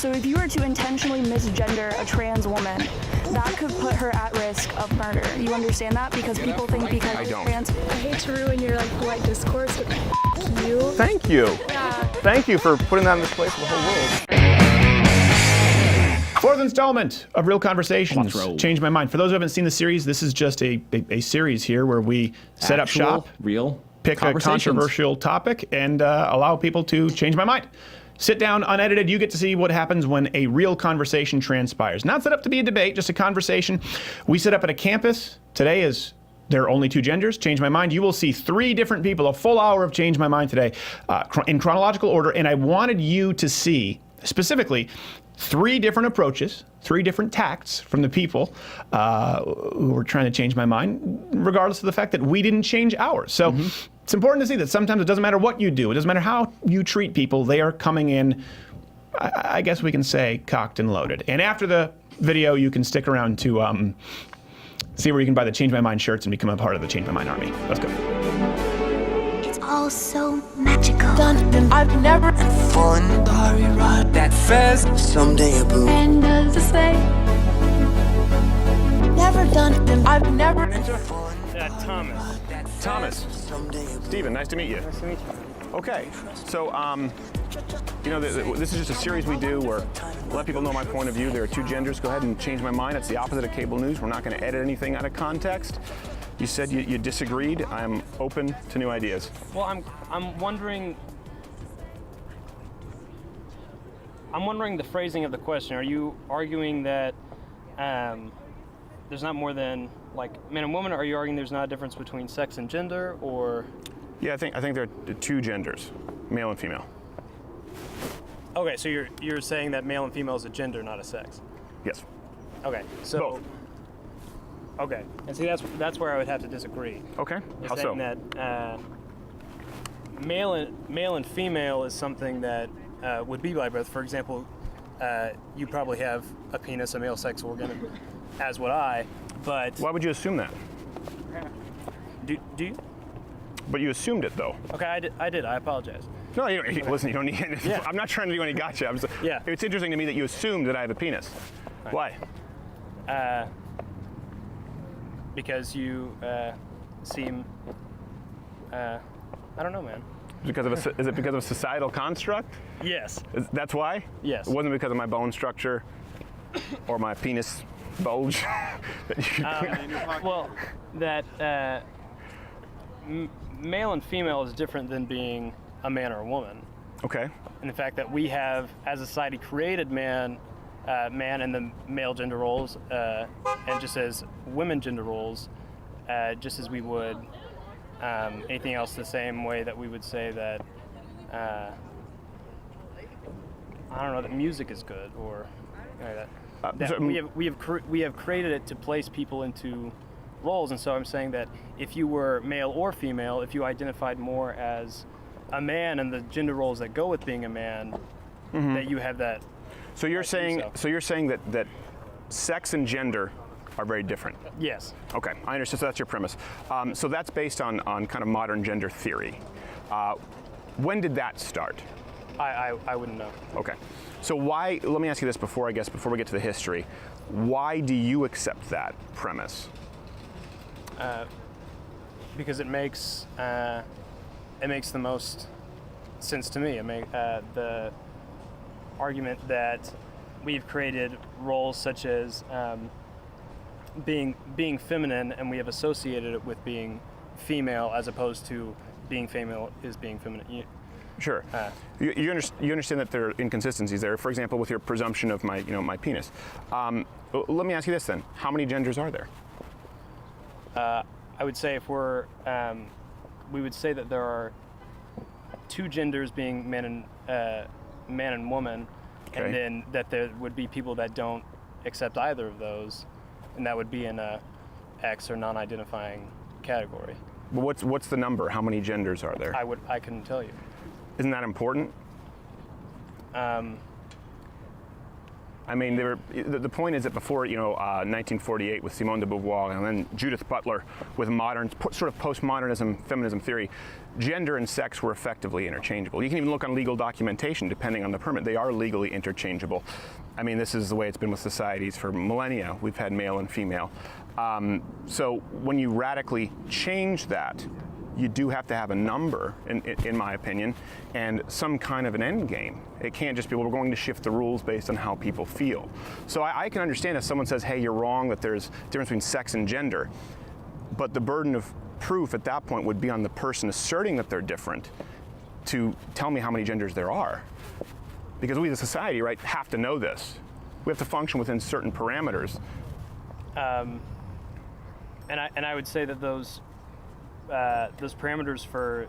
So if you were to intentionally misgender a trans woman, that could put her at risk of murder. You understand that? Because people think because you're trans. I hate to ruin your polite discourse, but you. Thank you. Yeah. Thank you for putting that in display for the whole world. Fourth installment of Real Conversations. Change My Mind. For those who haven't seen the series, this is just a series here where we set up shop, real pick a controversial topic, and allow people to change my mind. Sit down, unedited, you get to see what happens when a real conversation transpires. Not set up to be a debate, just a conversation. We set up at a campus. Today is there are only two genders. Change My Mind. You will see 3 different people, a full hour of Change My Mind today in chronological order. And I wanted you to see specifically 3 different approaches, 3 different tacts from the people who were trying to change my mind, regardless of the fact that we didn't change ours. So it's important to see that sometimes it doesn't matter what you do. It doesn't matter how you treat people. They are coming in, I guess we can say, cocked and loaded. And after the video, you can stick around to see where you can buy the Change My Mind shirts and become a part of the Change My Mind army. Let's go. It's all so magical. I've never had fun. Sorry, ride that fast. Someday a boo. And does it say? Never done. I've never had fun. Thomas. Thomas. Steven, nice to meet you. Nice to meet you. Okay, so you know, this is just a series we do where we let people know my point of view. There are 2 genders. Go ahead and change my mind. It's the opposite of cable news. We're not going to edit anything out of context. You said you disagreed. I'm open to new ideas. Well, I'm wondering the phrasing of the question. Are you arguing that there's not more than like man and woman? Or are you arguing there's not a difference between sex and gender, or? Yeah, I think there are 2 genders, male and female. Okay, so you're saying that male and female is a gender, not a sex. Yes. Okay, so. Both. Okay, and see that's where I would have to disagree. Okay. You're How so? saying that male and female is something that would be by birth. For example, you probably have a penis, a male sex organ, as would I. But why would you assume that? do you? But you assumed it, though. Okay, I did. I apologize. No, you don't, listen. You don't need. Yeah. I'm not trying to do any gotcha. Yeah. It's interesting to me that you assumed that I have a penis. Right. Why? Because you seem. I don't know, man. Is it because of a societal construct? Yes. That's why? Yes. It wasn't because of my bone structure or my penis bulge? Well, that male and female is different than being a man or a woman. Okay. And the fact that we have, as a society, created man and the male gender roles, and just as women gender roles, just as we would anything else, the same way that we would say that I don't know, that music is good, or that we have created it to place people into roles. And so I'm saying that if you were male or female, if you identified more as a man and the gender roles that go with being a man, that you have that. So you're saying that sex and gender are very different. Yes. Okay, I understand. So that's your premise. So that's based on kind of modern gender theory. When did that start? I wouldn't know. Okay. So why? Let me ask you this before we get to the history. Why do you accept that premise? Because it makes the most sense to me. The argument that we've created roles such as being feminine, and we have associated it with being female, as opposed to being female is being feminine. Sure. You understand that there are inconsistencies there. For example, with your presumption of my penis. Let me ask you this then: how many genders are there? I would say we would say that there are 2 genders, being man and woman, Okay. and then that there would be people that don't accept either of those, and that would be in a X or non-identifying category. What's the number? How many genders are there? I couldn't tell you. Isn't that important? I mean, the point is that before 1948 with Simone de Beauvoir and then Judith Butler with modern, sort of postmodernism, feminism theory, gender and sex were effectively interchangeable. You can even look on legal documentation depending on the permit. They are legally interchangeable. I mean, this is the way it's been with societies for millennia. We've had male and female. So when you radically change that, you do have to have a number, in my opinion, and some kind of an end game. It can't just be, well, we're going to shift the rules based on how people feel. So I can understand if someone says, hey, you're wrong, that there's a difference between sex and gender, but the burden of proof at that point would be on the person asserting that they're different to tell me how many genders there are. Because we as a society, right, have to know this. We have to function within certain parameters. And I would say that those parameters for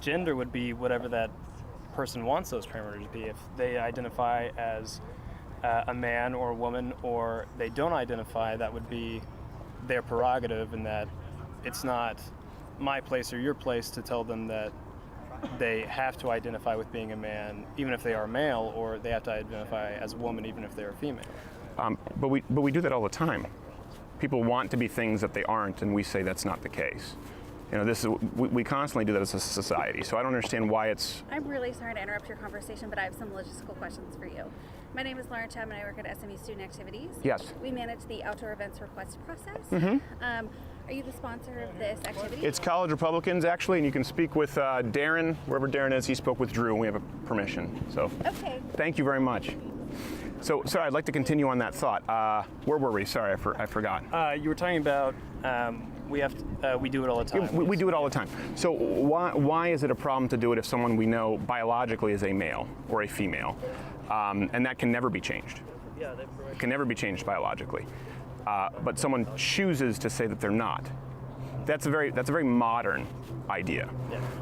gender would be whatever that person wants those parameters to be. If they identify as a man or a woman, or they don't identify, that would be their prerogative, and that it's not my place or your place to tell them that they have to identify with being a man even if they are male, or they have to identify as a woman even if they are female. But we do that all the time. People want to be things that they aren't, and we say that's not the case. You know, we constantly do that as a society, so I don't understand why it's... I'm really sorry to interrupt your conversation, but I have some logistical questions for you. My name is Lauren Chapman. I work at SMU Student Activities. Yes. We manage the outdoor events request process. Mm-hmm. Are you the sponsor of this activity? It's College Republicans, actually, and you can speak with Darren, wherever Darren is. He spoke with Drew, and we have a permission. So, okay. Thank you very much. So, sorry, I'd like to continue on that thought. Where were we? Sorry, I forgot. You were talking about we do it all the time. We do it all the time. So why is it a problem to do it if someone we know biologically is a male or a female, and that can never be changed? It can never be changed biologically, but someone chooses to say that they're not. That's a very modern idea.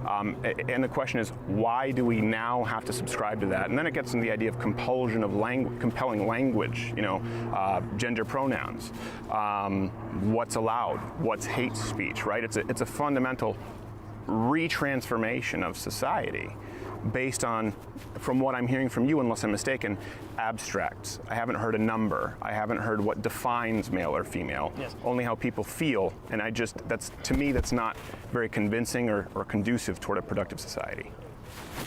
And the question is, why do we now have to subscribe to that? And then it gets into the idea of compulsion of compelling language, gender pronouns, what's allowed, what's hate speech, right? It's a fundamental retransformation of society based on, from what I'm hearing from you, unless I'm mistaken, abstracts. I haven't heard a number. I haven't heard what defines male or female. Yes. Only how people feel. And to me, that's not very convincing or conducive toward a productive society.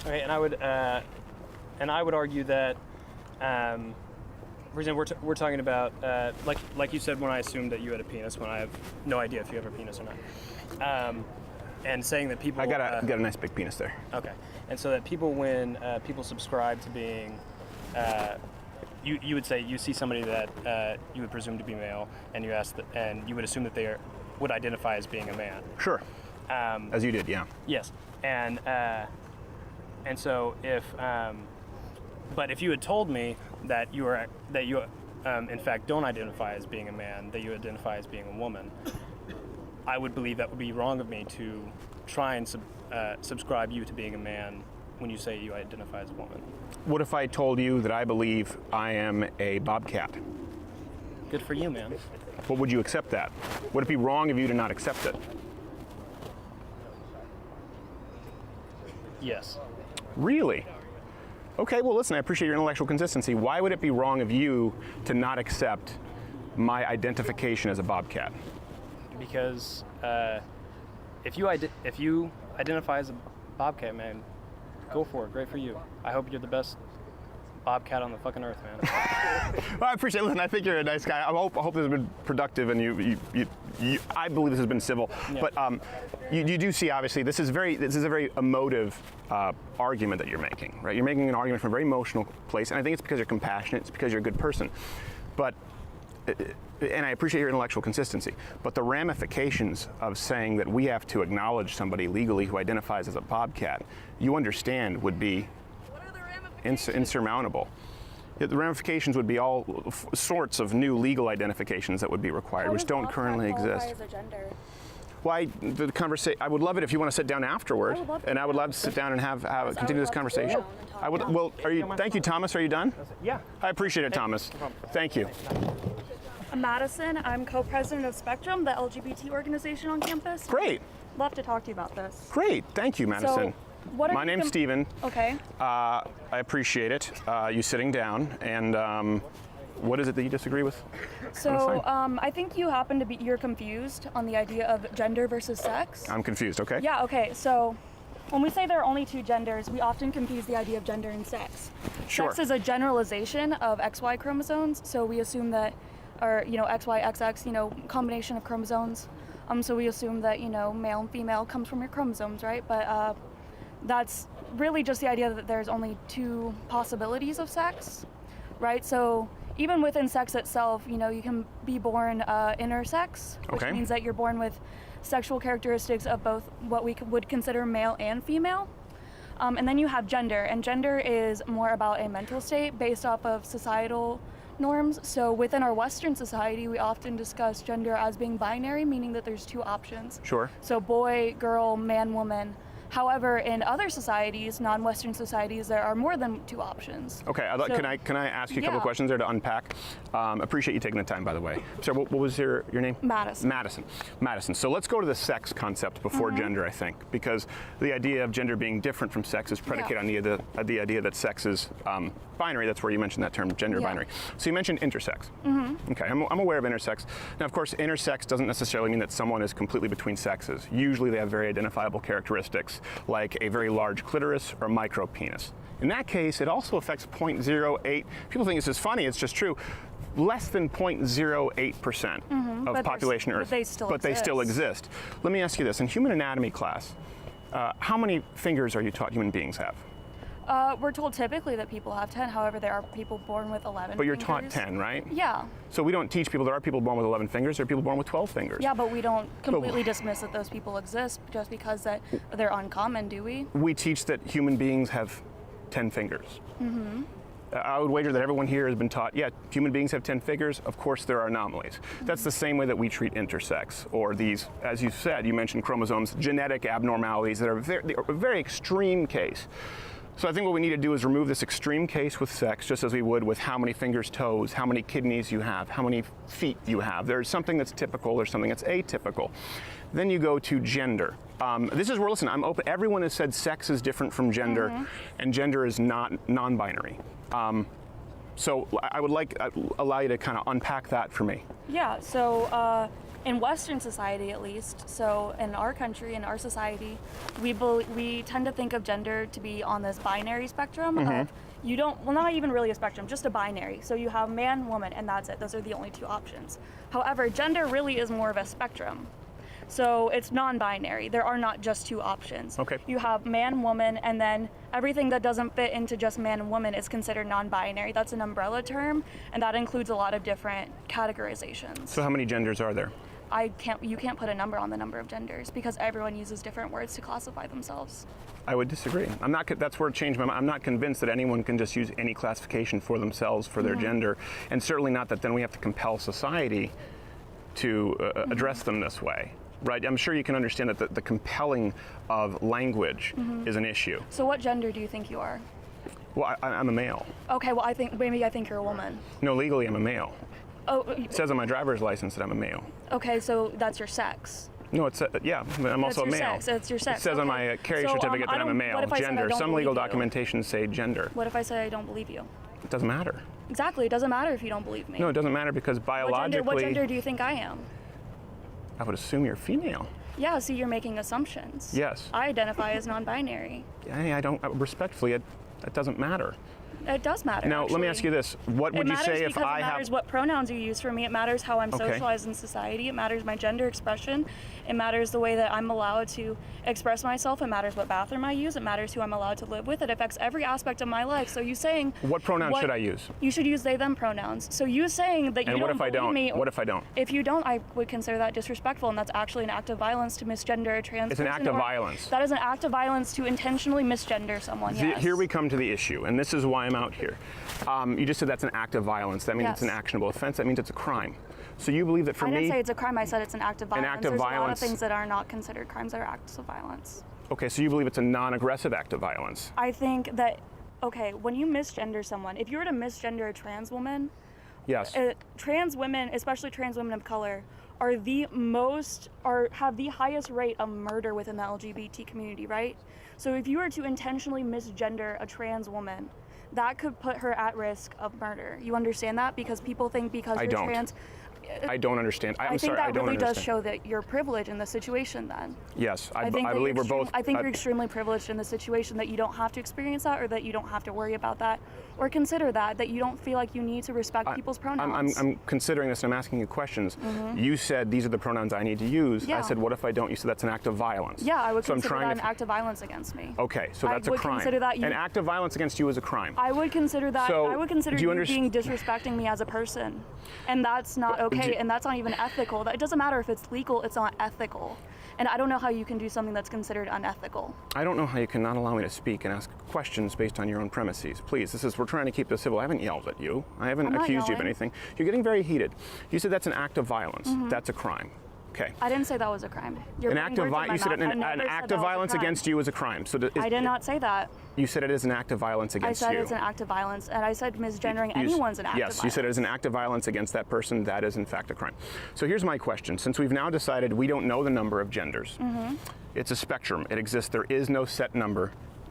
Okay, and I would argue that, for example, we're talking about, like you said when I assumed that you had a penis, when I have no idea if you have a penis or not. And saying that people... I got a nice big penis there. Okay. And so that people, when people subscribe to being... you would say you see somebody that you would presume to be male, and you ask and you would assume that they would identify as being a man. Sure. As you did, yeah. Yes. And so but if you had told me that you in fact don't identify as being a man, that you identify as being a woman, I would believe that would be wrong of me to try and subscribe you to being a man when you say you identify as a woman. What if I told you that I believe I am a bobcat? Good for you, man. But would you accept that? Would it be wrong of you to not accept it? Yes. Really? Okay, well listen, I appreciate your intellectual consistency. Why would it be wrong of you to not accept my identification as a bobcat? Because if you identify as a bobcat, man, go for it. Great for you. I hope you're the best bobcat on the fucking earth, man. Well, I appreciate it. Listen, I think you're a nice guy. I hope this has been productive, and I believe this has been civil. Yeah. But you do see, obviously, this is a very emotive argument that you're making, right? You're making an argument from a very emotional place, and I think it's because you're compassionate. It's because you're a good person. But and I appreciate your intellectual consistency, but the ramifications of saying that we have to acknowledge somebody legally who identifies as a bobcat, you understand, would be insurmountable. The ramifications would be all sorts of new legal identifications that would be required, which don't currently exist. As a gender? Well, the conversation. I would love it if you want to sit down afterward, and I would love to sit down and have continue this conversation. I would. Well, are you? Thank you, Thomas. Are you done? Yeah. I appreciate it, Thomas. Thank you. I'm Madison. I'm co-president of Spectrum, the LGBT organization on campus. Great. Love to talk to you about this. Great. Thank you, Madison. So, what are My name's Steven. Okay. I appreciate it. You sitting down, and What is it that you disagree with? So I think you're confused on the idea of gender versus sex. I'm confused, okay? Yeah, okay. So when we say there are only two genders, we often confuse the idea of gender and sex. Sure. Sex is a generalization of XY chromosomes, so we assume that, or, XY, XX, combination of chromosomes. So we assume that, male and female comes from your chromosomes, right? But that's really just the idea that there's only two possibilities of sex, right? So even within sex itself, you can be born intersex, which Okay. means that you're born with sexual characteristics of both what we would consider male and female. And then you have gender, and gender is more about a mental state based off of societal norms. So within our Western society, we often discuss gender as being binary, meaning that there's two options. Sure. So boy, girl, man, woman. However, in other societies, non-Western societies, there are more than two options. Okay, can I ask you a couple Yeah. questions there to unpack? Appreciate you taking the time, by the way. So what was your name? Madison. Madison. So let's go to the sex concept before gender, I think, because the idea of gender being different from sex is predicated on the idea that sex is binary. That's where you mentioned that term, gender binary. So you mentioned intersex. Okay, I'm aware of intersex. Now, of course, intersex doesn't necessarily mean that someone is completely between sexes. Usually they have very identifiable characteristics, like a very large clitoris or micro penis. In that case, it also affects 0.08. People think this is funny, it's just true. Less than 0.08% of But population but Earth. they still But they still exist. Let me ask you this. In human anatomy class, how many fingers are you taught human beings have? We're told typically that people have 10. However, there are people born with 11 But you're fingers. taught 10, right? Yeah. So we don't teach people there are people born with 11 fingers, there are people born with 12 fingers. Yeah, but we don't completely dismiss that those people exist just because that they're uncommon, do we? We teach that human beings have 10 fingers. I would wager that everyone here has been taught, yeah, human beings have 10 fingers. Of course, there are anomalies. That's the same way that we treat intersex, or these, as you said, you mentioned chromosomes, genetic abnormalities that are a very extreme case. So I think what we need to do is remove this extreme case with sex, just as we would with how many fingers, toes, how many kidneys you have, how many feet you have. There's something that's typical, there's something that's atypical. Then you go to gender. This is where, listen, I'm open. Everyone has said sex is different from gender, and gender is not non-binary. So I would allow you to kind of unpack that for me. Yeah, so in Western society at least, so in our country, in our society, we tend to think of gender to be on this binary spectrum of not even really a spectrum, just a binary. So you have man, woman, and that's it. Those are the only two options. However, gender really is more of a spectrum. So it's non-binary. There are not just two options. Okay. You have man, woman, and then everything that doesn't fit into just man and woman is considered non-binary. That's an umbrella term, and that includes a lot of different categorizations. So how many genders are there? You can't put a number on the number of genders because everyone uses different words to classify themselves. I would disagree. That's where it changed my mind. I'm not convinced that anyone can just use any classification for themselves for their gender, and certainly not that then we have to compel society to address them this way. Right, I'm sure you can understand that the compelling of language is an issue. So what gender do you think you are? Well, I'm a male. Okay, well I think you're a woman. No, legally I'm a male. Oh, It says on my driver's license that I'm a male. okay, so that's your sex. No, yeah, I'm also a your male. sex. It's your sex. It says on Okay. my carrier So, certificate that I'm a male. what if I said I Gender. don't Some legal believe you? documentations say gender. What if I say I don't believe you? It doesn't matter. Exactly, it doesn't matter if you don't believe me. No, it doesn't matter because biologically, What gender do you think I am? I would assume you're female. Yeah, see, you're making assumptions. Yes. I identify as non-binary. I don't, respectfully, it doesn't matter. It does matter. Now, let me ask you this. What would you say if I It matters what pronouns you use for me. It matters how I'm Okay. socialized in society. It matters my gender expression. It matters the way that I'm allowed to express myself. It matters what bathroom I use. It matters who I'm allowed to live with. It affects every aspect of my life. So you saying... What pronoun should I use? You should use they, them pronouns. So you saying that you And don't what if I believe don't? me... What if I don't? If you don't, I would consider that disrespectful, and that's actually an act of violence to misgender a trans It's an person, act of or- violence. That is an act of violence to intentionally misgender someone, yes. Here we come to the issue, and this is why I'm out here. You just said that's an act of violence. That means it's an Yes. actionable offense. That means it's a crime. So you believe that for I me... didn't say it's a crime, I said it's an act of violence. act of There's a lot of violence. things that are not considered crimes that are acts of violence. Okay, so you believe it's a non-aggressive act of violence. I think that, okay, when you misgender someone, if you were to misgender a trans woman, Yes. trans women, especially trans women of color, are have the highest rate of murder within the LGBT community, right? So if you were to intentionally misgender a trans woman, that could put her at risk of murder. You understand that? Because people think because I you're don't. trans. I don't understand. I think sorry, that I don't really understand. does show that you're privileged in the situation then. Yes, I think that believe you're we're both. I think you're extremely privileged in the situation that you don't have to experience that, or that you don't have to worry about that, or consider that you don't feel like you need to respect people's pronouns. I'm considering this and I'm asking you questions. You said these are the pronouns I need to use. Yeah. I said, what if I don't? You said that's an act of violence. Yeah, I would so consider I'm that trying an act of violence against me. Okay, so I that's a would crime. consider that an act of violence against you is a crime. I would consider that. So, I would consider do you you being disrespecting me as a person, and that's not okay, and that's not even ethical. It doesn't matter if it's legal; it's not ethical. And I don't know how you can do something that's considered unethical. I don't know how you can not allow me to speak and ask questions based on your own premises. Please, we're trying to keep this civil. I haven't yelled at you. I haven't I'm not accused you of yelling. anything. You're getting very heated. You said that's an act of violence. That's a crime. Okay. I didn't say that was a crime. You're An putting act of words in my violence. You said mouth. an I never said act that of was a violence crime. against you is a crime. So I did not say that. You said it is an act of violence I against said you. it's an act of violence, and I said misgendering anyone's an act of violence. Yes, you said it is an act of violence against that person. That is in fact a crime. So here's my question. Since we've now decided we don't know the number of genders, it's a spectrum. It exists. There is no set number.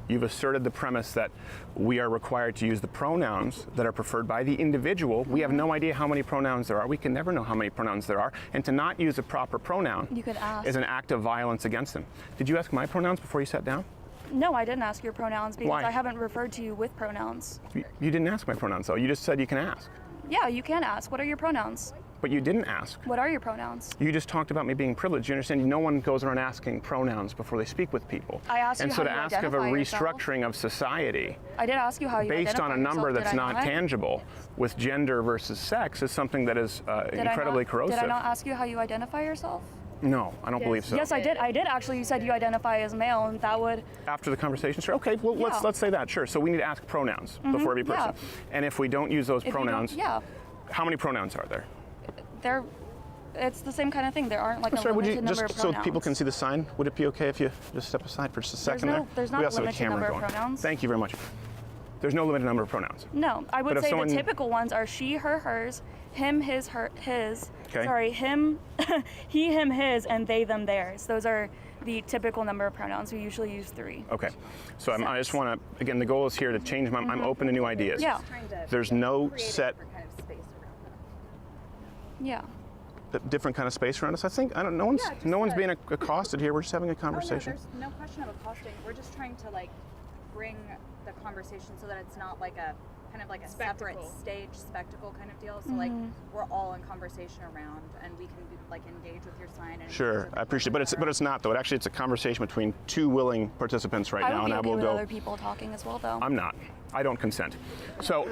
You've asserted the premise that we are required to use the pronouns that are preferred by the individual. We have no idea how many pronouns there are. We can never know how many pronouns there are. And to not use a proper pronoun You could ask. is an act of violence against them. Did you ask my pronouns before you sat down? No, I didn't ask your pronouns because Why? I haven't referred to you with pronouns. You didn't ask my pronouns, though. You just said you can ask. Yeah, you can ask. What are your pronouns? But you didn't ask. What are your pronouns? You just talked about me being privileged. You understand? No one goes around asking pronouns before they speak with people. I asked and you so how to you ask of a identify yourself. restructuring of society I did ask you how you based on identify a number yourself. that's Did I not tangible with gender versus sex is something that is incredibly corrosive. Did I not ask you how you identify yourself? No, I don't believe so. Yes, I did. I did actually. You said you identify as male, and that would. After the conversation, sure. Okay, well Yeah. let's say that. Sure. So we need to ask pronouns before every person. yeah. And if we don't use those if you don't- pronouns, Yeah, how many pronouns are there? they're. It's the same kind of thing. There aren't like a Sorry, would you limited number just of so pronouns. people can see the sign? Would it be okay if you just step aside for just a second there's there? not We a also have a limited camera number of going. pronouns. Thank you very much. There's no limited number of pronouns. No, I would But if say someone- the typical ones are she, her, hers, him, his, her, his. Okay. Sorry, him, he, him, his, and they, them, theirs. Those are the typical number of pronouns. We usually use 3. Okay, so I just want to, again, the goal is here to change my, I'm open to new ideas. Yeah. There's no Create a set, different kind of space around them. Yeah. different kind of space around us. I think, no one's, Yeah, just no one's a- being accosted here. We're just having a Oh, no, conversation. there's no question of accosting. We're just trying to like bring the conversation so that it's not like a kind of like a separate stage spectacle kind of deal. So like we're all in conversation around, and we can like engage with your sign. And Sure, engage with I appreciate the it, but it's not though. It's a conversation between 2 willing participants right I now, would and be I okay will with go. other people talking as well, though. I'm not. I don't consent. So,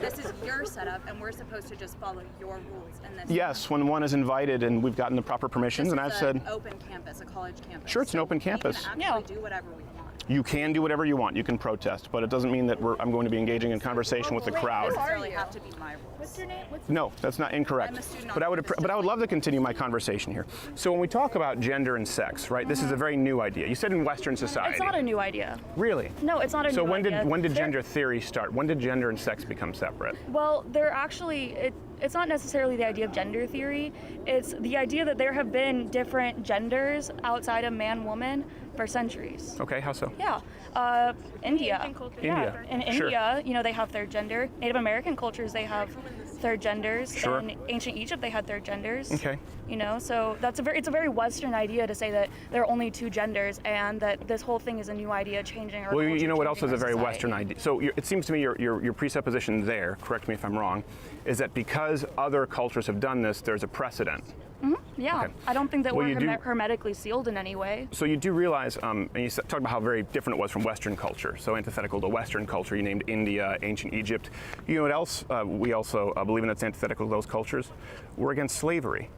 This is your setup, and we're supposed to just follow your rules. And this yes, when one is invited and we've gotten the proper permissions, this and is I've said, an open campus, a college campus. Sure, it's an open campus. We can Yeah. actually do whatever we want. you can do whatever you want. You can protest, but it doesn't mean that I'm going to be engaging in conversation with the crowd. Doesn't necessarily have to be my rules. What's your name? No, that's not incorrect. I'm a student But I would, on campus. but I would love to continue my conversation here. So when we talk about gender and sex, right? This is a very new idea. You said in Western society. It's not a new idea. Really? No, it's not a So new idea. when did There- gender theory start? When did gender and sex become separate? Well, they're actually, it's not necessarily the idea of gender theory. It's the idea that there have been different genders outside of man, woman for centuries. Okay, how so? Yeah. India. Asian culture. India. In Sure. India, they have third gender. Native American cultures, they have third genders. Sure. In ancient Egypt, they had third genders. Okay. So it's a very Western idea to say that there are only 2 genders and that this whole thing is a new idea changing our Well, culture, you know what else is changing a our very society. Western idea? So it seems to me your presupposition there, correct me if I'm wrong, is that because other cultures have done this, there's a precedent. Yeah. Okay. I don't think that Well, we're you do- hermetically sealed in any way. So you do realize, and you talked about how very different it was from Western culture. So antithetical to Western culture, you named India, ancient Egypt. You know what else? We also believe in that's antithetical to those cultures. We're against slavery.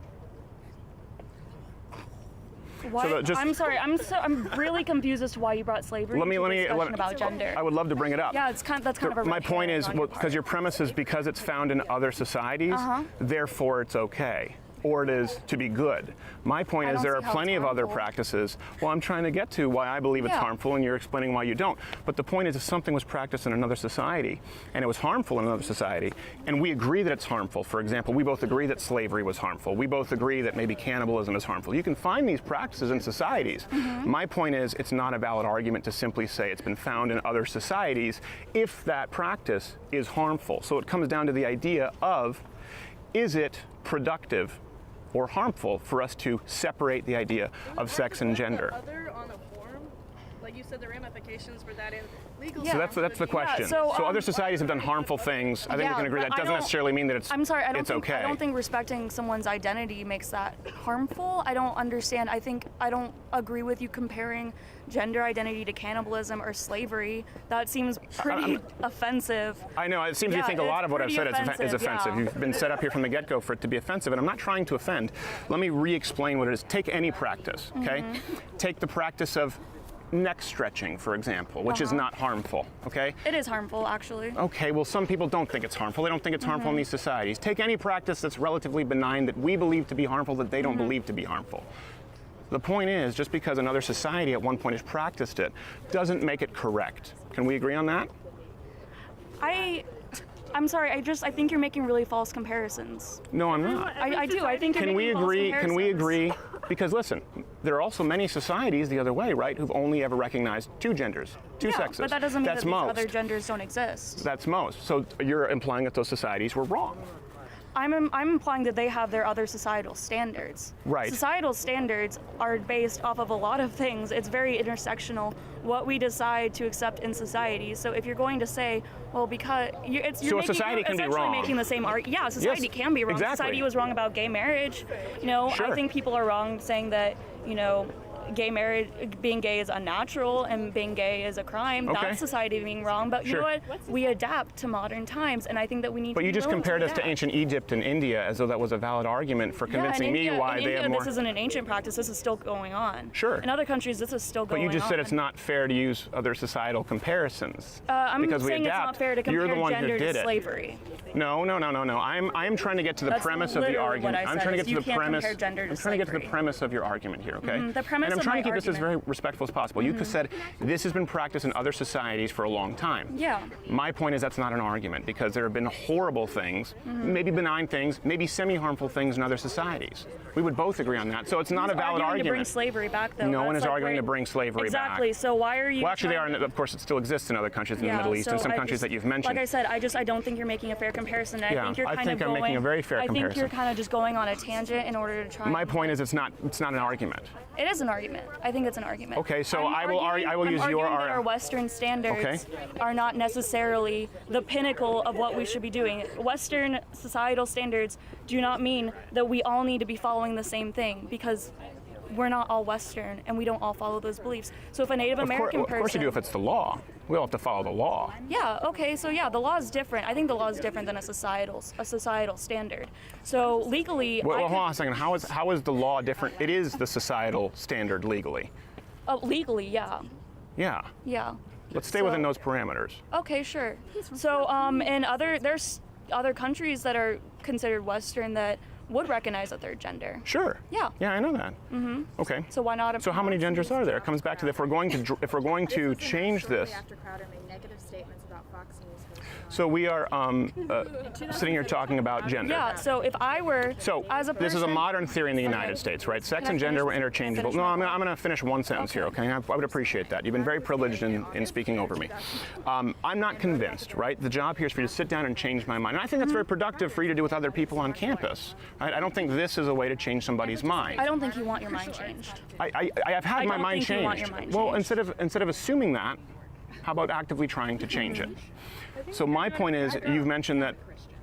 What? I'm sorry. I'm really confused as to why you brought slavery Let me- to let a me- discussion let- about gender. I would love to bring it up. Yeah, that's kind of a My red point herring is, on your because your premise is because it's found in other societies, therefore it's okay. or it is to be good. My point I is don't there are see how plenty it's of other harmful. practices. Well, I'm trying to get to why I believe it's Yeah. harmful, and you're explaining why you don't. But the point is, if something was practiced in another society, and it was harmful in another society, and we agree that it's harmful, for example, we both agree that slavery was harmful, we both agree that maybe cannibalism is harmful. You can find these practices in societies. My point is, it's not a valid argument to simply say it's been found in other societies if that practice is harmful. So it comes down to the idea of, is it productive or harmful for us to separate the idea of sex and gender? Other on a form, like you said, the ramifications for that in legal. Yeah. So that's the question. so, other societies have done harmful things. I think we can agree but that I doesn't don't- necessarily mean that it's I'm sorry, it's okay. I don't think respecting someone's identity makes that harmful. I don't understand. I don't agree with you comparing gender identity to cannibalism or slavery. That seems pretty offensive. I know, it seems you Yeah, think a lot it's of what I've pretty said is offensive. yeah. You've been set up here from the get-go for it to be offensive, and I'm not trying to offend. Let me re-explain what it is. Take any practice, okay? Take the practice of neck stretching, for example, which is not harmful, okay? It is harmful, actually. Okay, well, some people don't think it's harmful. They don't think it's harmful in these societies. Take any practice that's relatively benign that we believe to be harmful that they don't believe to be harmful. The point is, just because another society at one point has practiced it doesn't make it correct. Can we agree on that? I'm sorry. I think you're making really false comparisons. No, I'm not. I do. I think you're Can we making false agree? Can we comparisons. agree? Because listen, there are also many societies the other way, right, who've only ever recognized two genders, two Yeah, sexes. but that doesn't mean That's that these most. other genders don't exist. That's most. So you're implying that those societies were wrong. I'm implying that they have their other societal standards. Right. Societal standards are based off of a lot of things. It's very intersectional what we decide to accept in society. So if you're going to say, well, because you're So a society can be essentially wrong. making the same argument. Yeah, society Yes, can be wrong. exactly. Society was wrong about gay marriage. You know, Sure. I think people are wrong saying that, you know, gay marriage, being gay is unnatural and being gay is a crime. Okay. That's society being wrong. But you Sure. know what? We adapt to modern times, and I think that we need But to you be just willing compared us to adapt. ancient Egypt and India as though that was a valid argument for convincing me why in they India, have more. this isn't an ancient practice. This is still going on. Sure. In other countries, this is still But going on. you just said it's not fair to use other societal comparisons. I'm because we saying adapt. it's not fair to compare You're the one gender who did to it. slavery. No. I'm trying to get to the That's premise of the literally argument. what I I'm said, trying to is get to you the can't premise. compare gender to I'm trying to get to the slavery. premise of your argument here, okay? the premise and I'm of trying my to keep this as very argument. respectful as possible. You said this has been practiced in other societies for a long time. Yeah. My point is that's not an argument because there have been horrible things, maybe benign things, maybe semi-harmful things in other societies. We would both agree on that. So it's not a valid arguing argument. to bring slavery back, though. No one That's is like arguing right- to bring slavery back. Exactly. So why are you? Well, actually, they are. trying- Of course, it still exists in other countries in Yeah, the Middle East and so some I countries just- that you've mentioned. Like I said, I don't think you're making a fair comparison. And Yeah, I think you're I kind think of I'm going. making a very fair I think comparison. you're kind of just going on a tangent in order to try. My and- point is it's not an argument. It is an argument. I think it's an argument. Okay, so I'm I will arguing use your that our Western standards Okay. are not necessarily the pinnacle of what we should be doing. Western societal standards do not mean that we all need to be following the same thing because we're not all Western and we don't all follow those beliefs. So if a Native American Of course you do if it's the law. We all have to follow the law. yeah, okay, so yeah, the law is different. I think the law is different than a societal standard. So legally, Well, I hold could- on a second. How is the law different? It is the societal standard legally. legally, yeah, Yeah. yeah. Let's stay So- within those parameters. Okay, sure. So, there's other countries that are considered Western that would recognize a third gender. Sure. Yeah. Yeah, I know that. Mm-hmm. Okay. So why not? So how many genders are there? It comes back to if we're going to change this. After Crowder made negative statements about Fox News. So we are sitting here talking about gender. Yeah. So if I were, So as a this is a person- modern theory in the United Okay. States, right? Sex Can I and gender finish- were interchangeable. finish No, my I'm going to finish one sentence here, okay? I would appreciate that. You've been very privileged in speaking over me. I'm not convinced, right? The job here is for you to sit down and change my mind. And I think that's very productive for you to do with other people on campus. I don't think this is a way to change somebody's mind. I don't think you want your mind changed. I have had I my don't mind think you want changed. your mind Well, changed. instead of assuming that, how about actively trying to change it? So my point is, you've mentioned that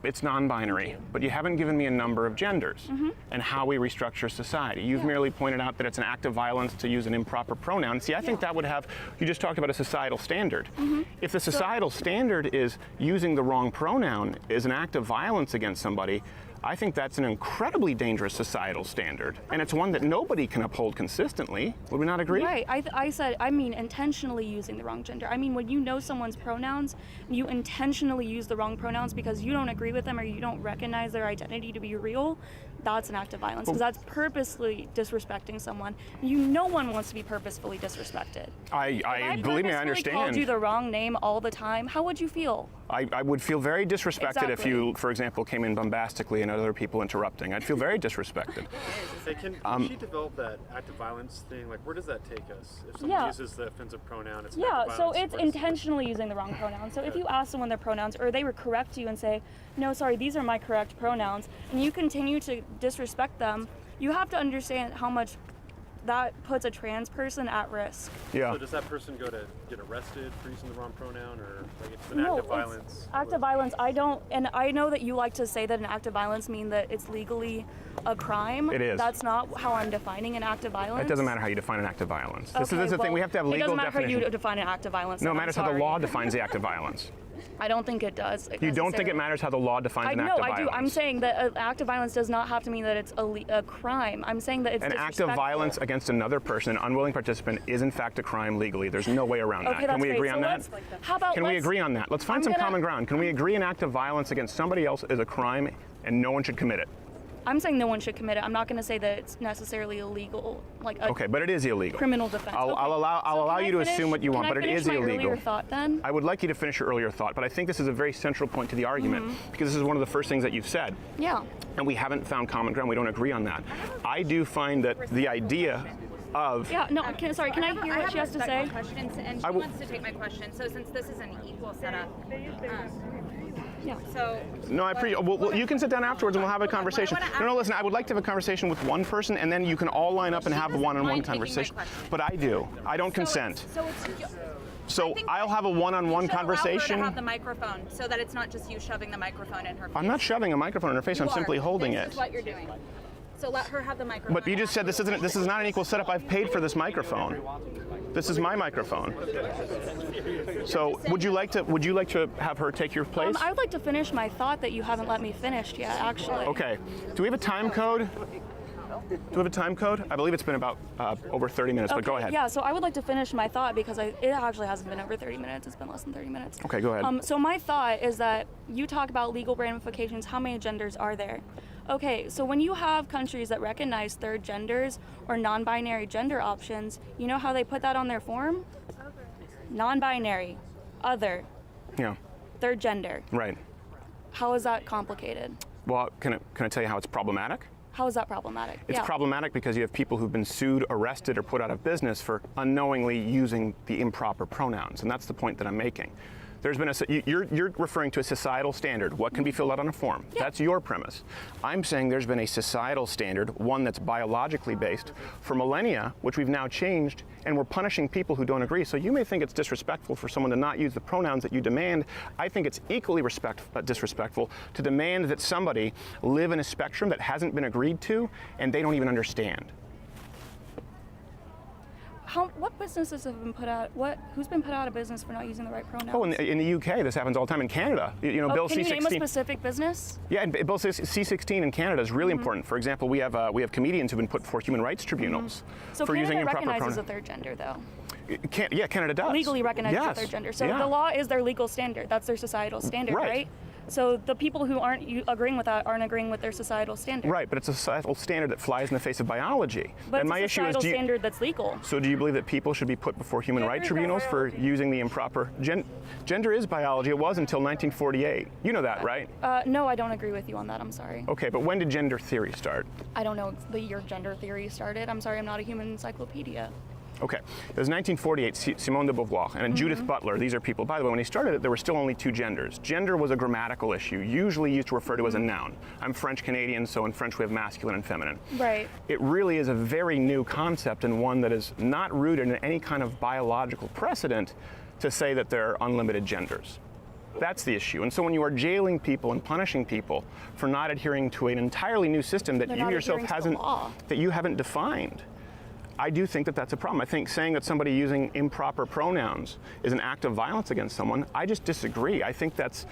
it's non-binary, but you haven't given me a number of genders and how we restructure society. You've merely pointed out that it's an act of violence to use an improper pronoun. See, I think that would have, you just talked about a societal standard. If the societal standard is using the wrong pronoun is an act of violence against somebody, I think that's an incredibly dangerous societal standard, and it's one that nobody can uphold consistently. Would we not agree? Right. I said, I mean intentionally using the wrong gender. I mean when you know someone's pronouns, you intentionally use the wrong pronouns because you don't agree with them or you don't recognize their identity to be real, that's an act of violence because that's purposely disrespecting someone. No one wants to be purposefully disrespected. I believe me, I If I understand. called you the wrong name all the time, how would you feel? I would feel very disrespected if Exactly. you, for example, came in bombastically and other people interrupting. I'd feel very disrespected. Hey, can she develop that active violence thing? Like, where does that take us? If someone Yeah. uses the offensive pronoun, it's an Yeah, act of so violence. it's intentionally using the wrong pronouns. So if you ask someone their pronouns or they would correct you and say, no, sorry, these are my correct pronouns, and you continue to disrespect them, you have to understand how much that puts a trans person at risk. Yeah. So does that person go to get arrested for using the wrong pronoun, or like it's an act of violence? Act of violence, I don't, and I know that you like to say that an act of violence means that it's legally a crime. It is. That's not how I'm defining an act of violence. It doesn't matter how you define an act of violence. This is the well, thing. We have to have legal It doesn't matter definition. how you define an act of violence. No, it then, matters I'm how the law sorry. defines the act of violence. I don't think it does. You don't think it matters how the law defines an act No, of I violence? do. I'm saying that an act of violence does not have to mean that it's a crime. I'm saying that it's An act of disrespectful. violence against another person, an unwilling participant, is in fact a crime legally. There's no way around Okay, that. Can that's we great. agree So on that? let's- How about Can we let's- agree on that? Let's find I'm some gonna- common ground. Can we agree an act of violence against somebody else is a crime and no one should commit it? I'm saying no one should commit it. I'm not going to say that it's necessarily illegal, like a Okay, but it is illegal. criminal defense. I'll Okay. allow can you to I finish- assume what you want, can I but it finish is my illegal. Earlier thought then? I would like you to finish your earlier thought, but I think this is a very central point to the argument because this is one of the first things that you've said. Yeah. And we haven't found common ground. We don't agree on that. I do find that the idea of Yeah. No. Sorry. Can I hear what she has to say? Questions, and she I will- wants to take my question. So since this is an equal setup, Yeah. so No, I appreciate. Well, you can sit down afterwards and we'll have a conversation. No, listen. I would like to have a conversation with one person, and then you can all line up and have a one-on-one mind taking my conversation. question. But I do. I don't consent. So it's So think I'll that have a one-on-one you should allow her conversation. to have the microphone, so that it's not just you shoving the microphone in her face. I'm not shoving a microphone in her face. You I'm simply are. holding This it. is what you're doing. So let her have the microphone. But you just said this is not an equal setup. I've paid for this microphone. This is my microphone. So would you like to have her take your place? I would like to finish my thought that you haven't let me finish yet. Actually. Okay. Do we have a time code? Do we have a time code? I believe it's been about over 30 minutes, but go ahead. Yeah, so I would like to finish my thought because it actually hasn't been over 30 minutes. It's been less than 30 minutes. Okay, go ahead. So my thought is that you talk about legal ramifications. How many genders are there? Okay, so when you have countries that recognize third genders or non-binary gender options, you know how they put that on their form? Non-binary, other, Yeah. third gender. Right. How is that complicated? Well, can I tell you how it's problematic? How is that problematic? It's problematic because you have people who've been sued, arrested, or put out of business for unknowingly using the improper pronouns, and that's the point that I'm making. There's been you're referring to a societal standard. What can be filled out on a form? Yeah. That's your premise. I'm saying there's been a societal standard, one that's biologically based, for millennia, which we've now changed, and we're punishing people who don't agree. So you may think it's disrespectful for someone to not use the pronouns that you demand. I think it's equally disrespectful to demand that somebody live in a spectrum that hasn't been agreed to, and they don't even understand. What businesses have been put out? Who's been put out of business for not using the right pronouns? Oh, in the UK, this happens all the time. In Canada, Bill can C-16. you name a specific business? Yeah, and Bill C-16 in Canada is really important. For example, we have comedians who've been put before human rights tribunals So for using Canada improper recognizes pronouns. a third gender, though. Canada does. Legally recognizes Yes. a third gender. So Yeah. the law is their legal standard. That's their societal standard, Right. right? So the people who aren't agreeing with that aren't agreeing with their societal standard. Right, but it's a societal standard that flies in the face of biology. But and it's my a issue is, societal standard that's legal. so do you believe that people should be put before human rights tribunals for using the improper gender is biology? It was until 1948. You know that, right? No, I don't agree with you on that. I'm sorry. Okay, but when did gender theory start? I don't know the year gender theory started. I'm sorry, I'm not a human encyclopedia. Okay, it was 1948, Simone de Beauvoir and Judith Butler. These are people, by the way, when he started it, there were still only two genders. Gender was a grammatical issue, usually used to refer to as a noun. I'm French-Canadian, so in French we have masculine and feminine. Right. It really is a very new concept and one that is not rooted in any kind of biological precedent to say that there are unlimited genders. That's the issue. And so when you are jailing people and punishing people for not adhering to an entirely new system that They're you not yourself adhering to the law. that you haven't defined, I do think that that's a problem. I think saying that somebody using improper pronouns is an act of violence against someone, I just disagree. I think that's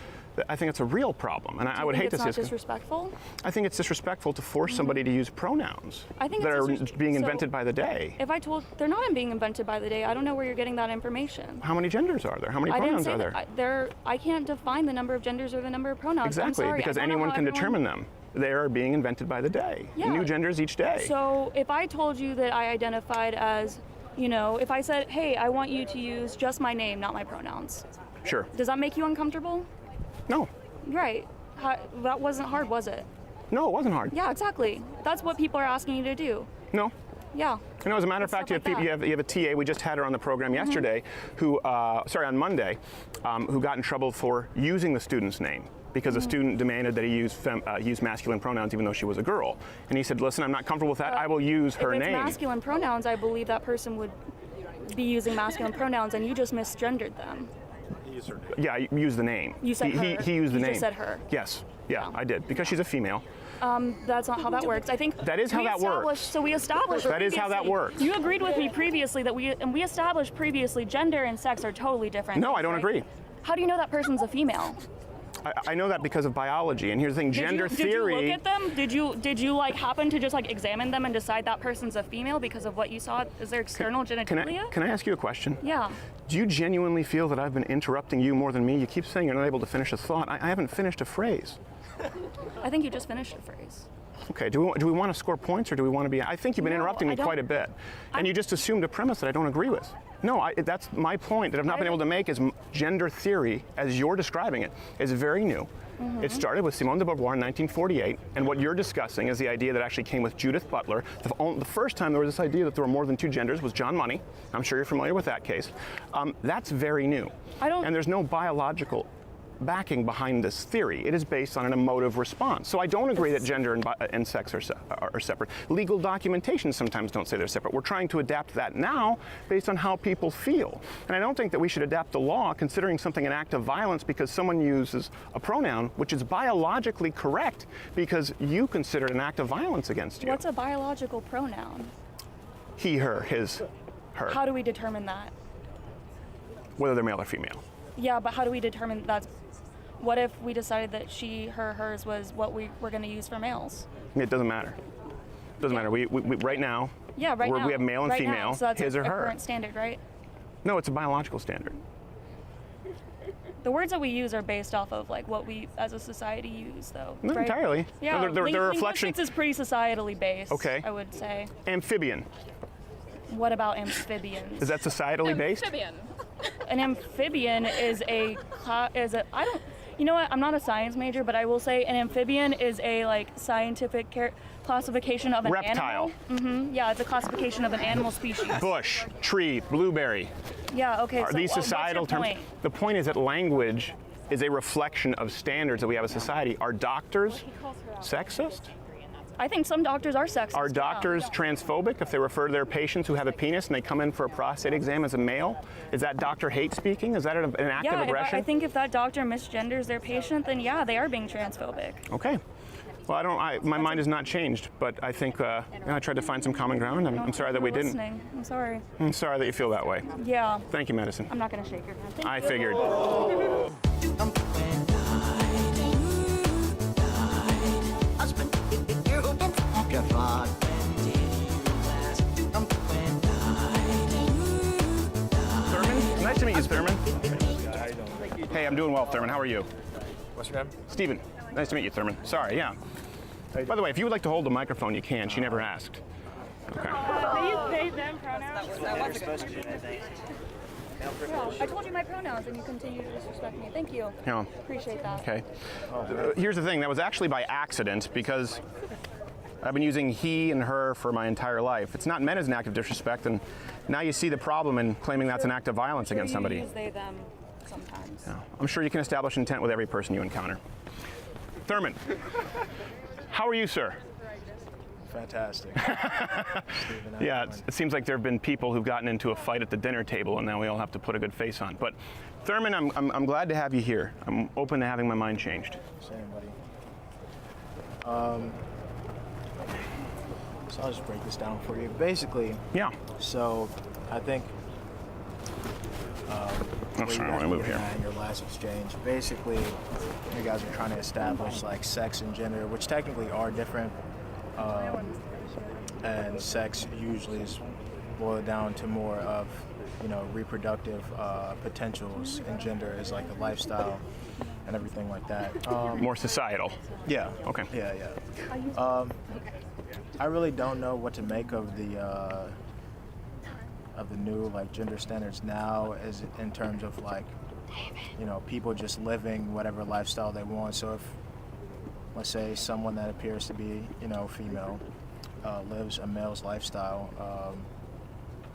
I think it's a real problem, and I would hate to see it's this. not disrespectful. I think it's disrespectful to force somebody to use pronouns I think that it's are being so invented by the day. If I told, they're not being invented by the day. I don't know where you're getting that information. How many genders are there? How many I didn't pronouns say are that. there? I can't define the number of genders or the number of pronouns. I'm Exactly, sorry. because I don't know anyone how can everyone- determine them. They are being invented by the day. Yeah. New genders each day. So if I told you that I identified as, you know, if I said, hey, I want you to use just my name, not my pronouns, Sure. does that make you uncomfortable? No. Right. That wasn't hard, was it? No, it wasn't hard. Yeah, exactly. That's what people are asking you to do. No. Yeah. You know, as a matter of fact, you have, people, you have a TA. We just had her on the program yesterday, who, on Monday, who got in trouble for using the student's name because the student demanded that he use masculine pronouns even though she was a girl. And he said, "Listen, I'm not comfortable with that. I will use her If it's name." masculine pronouns, I believe that person would be using masculine pronouns, and you just misgendered them. Yeah, you use the name. You said her. He used the You name. just said her. Yes. Yeah, I did because she's a female. That's not how that works. I think That is how we that works. established- So we established. That is how that previously- works. You agreed with me previously that we established previously gender and sex are totally different. No, things, I don't right? agree. How do you know that person's a female? I know that because of biology. And here's the thing: gender theory. Did you look at them? Did you like happen to just like examine them and decide that person's a female because of what you saw? Is there external genitalia? Can I ask you a question? Yeah. Do you genuinely feel that I've been interrupting you more than me? You keep saying you're not able to finish a thought. I haven't finished a phrase. I think you just finished a phrase. Okay, do we want to score points or do we want to be... I think you've been No, interrupting me I don't- quite a bit. And you just assumed a premise that I don't agree with. No, that's my point that I've not been able to make is gender theory, as you're describing it, is very new. It started with Simone de Beauvoir in 1948, and what you're discussing is the idea that actually came with Judith Butler. The first time there was this idea that there were more than two genders was John Money. I'm sure you're familiar with that case. That's very new. And there's no biological backing behind this theory. It is based on an emotive response. So I don't agree that gender and sex are separate. Legal documentation sometimes don't say they're separate. We're trying to adapt that now based on how people feel. And I don't think that we should adapt the law considering something an act of violence because someone uses a pronoun which is biologically correct because you consider it an act of violence against you. What's a biological pronoun? He, her, his, her. How do we determine that? Whether they're male or female. Yeah, but how do we determine that's... What if we decided that she, her, hers was what we were going to use for males? It doesn't matter. It doesn't matter. We right now, Yeah, right now. we have male and right female, now. So that's his a or her. current standard, right? No, it's a biological standard. The words that we use are based off of like what we as a society use, though. Not right? entirely. Yeah, No, they're a reflection. Linguistics is pretty societally based. Okay. I would say. Amphibian. What about amphibians? Is that societally based? An amphibian is a I don't. You know what? I'm not a science major, but I will say an amphibian is a like scientific classification of an Reptile. animal. Yeah, it's a classification of an animal species. Bush, tree, blueberry. Yeah. Okay. Are so these what's your societal terms? point? The point is that language is a reflection of standards that we have as a society. Are doctors sexist? I think some doctors are sexist. Are yeah. doctors transphobic if they refer to their patients who have a penis and they come in for a prostate exam as a male? Is that doctor hate speaking? Is that an act of aggression? I think if that doctor misgenders their patient, then yeah, they are being transphobic. Okay. Well, my mind has not changed, but I think I tried to find some common ground. I'm sorry that we didn't. Listening. I'm sorry. I'm sorry that you feel that way. Yeah. Thank you, Madison. I'm not gonna shake your hand. Thank I you. figured. Thurman? Nice to meet you, Thurman. Hey, I'm doing well, Thurman. How are you? What's your name? Steven. Nice to meet you, Thurman. Sorry, yeah. By the way, if you would like to hold the microphone, you can. She never asked. Okay. They, them pronouns. I told you my pronouns and you continue to disrespect me. Thank you. Yeah. Appreciate that. Okay. Here's the thing. That was actually by accident because I've been using he and her for my entire life. It's not meant as an act of disrespect, and now you see the problem in claiming that's an act of violence against somebody. You use they, them sometimes. Yeah. I'm sure you can establish intent with every person you encounter. Thurman, how are you, sir? Fantastic. Yeah, it seems like there have been people who've gotten into a fight at the dinner table, and now we all have to put a good face on. But Thurman, I'm glad to have you here. I'm open to having my mind changed. Same, buddy. So I'll just break this down for you. Basically, Yeah. so I think Oops, you sorry, guys let me were move getting here. at in your last exchange. Basically, you guys are trying to establish like sex and gender, which technically are different. And sex usually is boiled down to more of, you know, reproductive potentials, and gender is like the lifestyle and everything like that. More societal. Yeah. Okay. Yeah. I really don't know what to make of the new like gender standards now, as in terms of like, you know, people just living whatever lifestyle they want. So if, let's say, someone that appears to be, you know, female lives a male's lifestyle,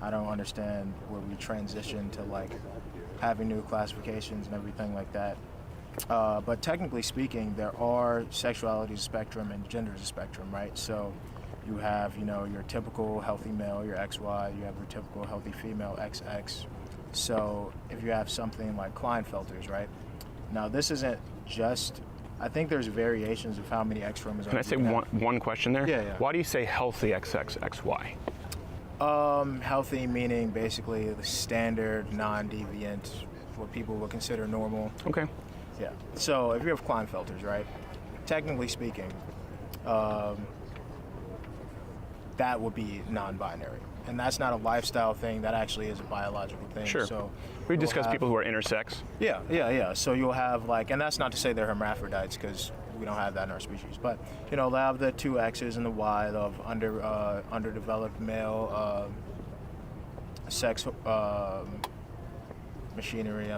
I don't understand where we transition to like having new classifications and everything like that. But technically speaking, there are sexualities spectrum and genders spectrum, right? So you have, you know, your typical healthy male, your XY, you have your typical healthy female, XX. So if you have something like Klinefelters, right? Now this isn't just, I think there's variations of how many X chromosomes. Can I say one question there? Yeah, yeah. Why do you say healthy XX, XY? Healthy meaning basically the standard, non-deviant, what people would consider normal. Okay. Yeah. So if you have Klinefelters, right? Technically speaking, that would be non-binary, and that's not a lifestyle thing. That actually is a biological thing. Sure. So We discussed people who are intersex. Yeah. So you'll have like, and that's not to say they're hermaphrodites, because we don't have that in our species. But you know, they'll have the two X's and the Y of underdeveloped male sex machinery.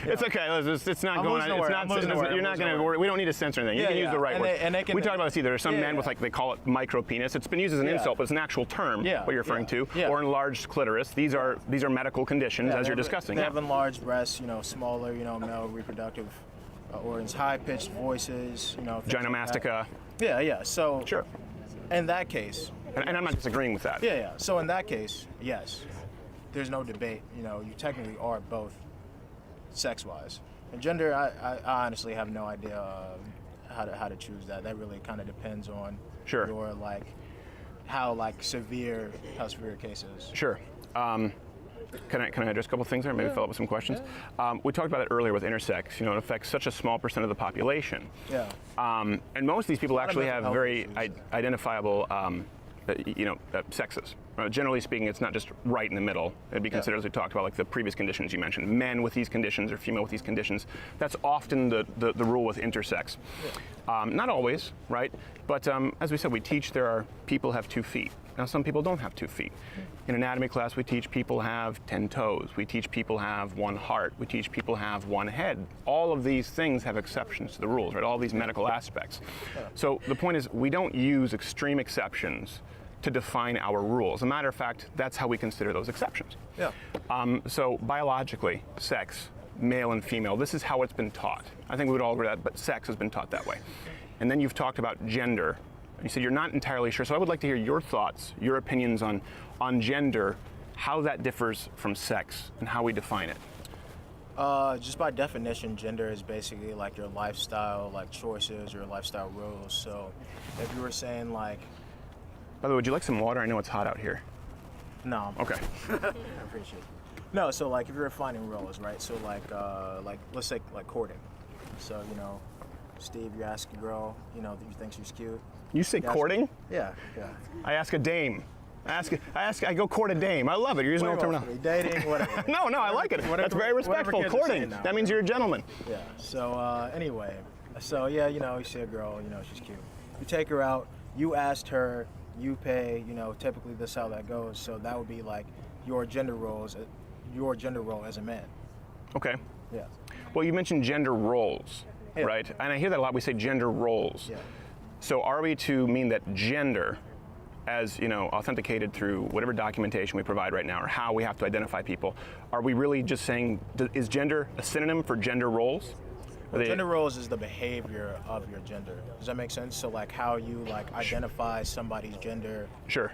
It's okay. It's not going. It's not. You're not going to. We don't need to censor anything. You can use the right word. We talked about this either. There's some men with like, they call it micro penis. It's been used as an insult, but it's an actual term. What you're referring to, or enlarged clitoris. These are medical conditions, as you're discussing. They have enlarged breasts. You know, smaller. You know, male reproductive organs, high-pitched voices. You know, gynecomastia. Yeah. So sure. In that case, and I'm not disagreeing with that. Yeah. So in that case, yes, there's no debate. You know, you technically are both. Sex-wise, and gender, I honestly have no idea how to choose that. That really kind of depends on your like how severe a case is. Sure. Can I address a couple things there? Maybe follow up with some questions. We talked about it earlier with intersex. You know, it affects such a small percent of the population. Yeah. And most of these people actually have very identifiable, sexes. Generally speaking, it's not just right in the middle. It'd be considered, as we talked about, like the previous conditions you mentioned, men with these conditions or female with these conditions. That's often the rule with intersex. Not always, right? But as we said, we teach people have 2 feet. Now, some people don't have 2 feet. In anatomy class, we teach people have 10 toes. We teach people have 1 heart. We teach people have 1 head. All of these things have exceptions to the rules, right? All these medical aspects. So the point is, we don't use extreme exceptions to define our rules. As a matter of fact, that's how we consider those exceptions. Yeah. So biologically, sex, male and female, this is how it's been taught. I think we would all agree that, but sex has been taught that way. And then you've talked about gender. You said you're not entirely sure, so I would like to hear your thoughts, your opinions on gender, how that differs from sex, and how we define it. Just by definition, gender is basically like your lifestyle, like choices or lifestyle rules. So if you were saying like, by the way, would you like some water? I know it's hot out here. No. Okay. I appreciate it. No, so like if you're defining roles, right? So like let's say like courting. So, you know, Steve, you ask a girl, you know, that you think she's cute. You say courting? Yeah. I ask a dame. I go court a dame. I love it. You're using old terminology. Dating, whatever. No, I like it. That's very respectful. Courting. That means you're a gentleman. Yeah. So anyway, yeah, you know, you see a girl, you know, she's cute. You take her out. You asked her. You pay. You know, typically this is how that goes. So that would be like your gender role as a man. Okay. Yeah. Well, you mentioned gender roles, right? And I hear that a lot. We say gender roles. Yeah. So are we to mean that gender, as you know, authenticated through whatever documentation we provide right now, or how we have to identify people, are we really just saying, is gender a synonym for gender roles? Well, gender roles is the behavior of your gender. Does that make sense? So like how you like identify somebody's gender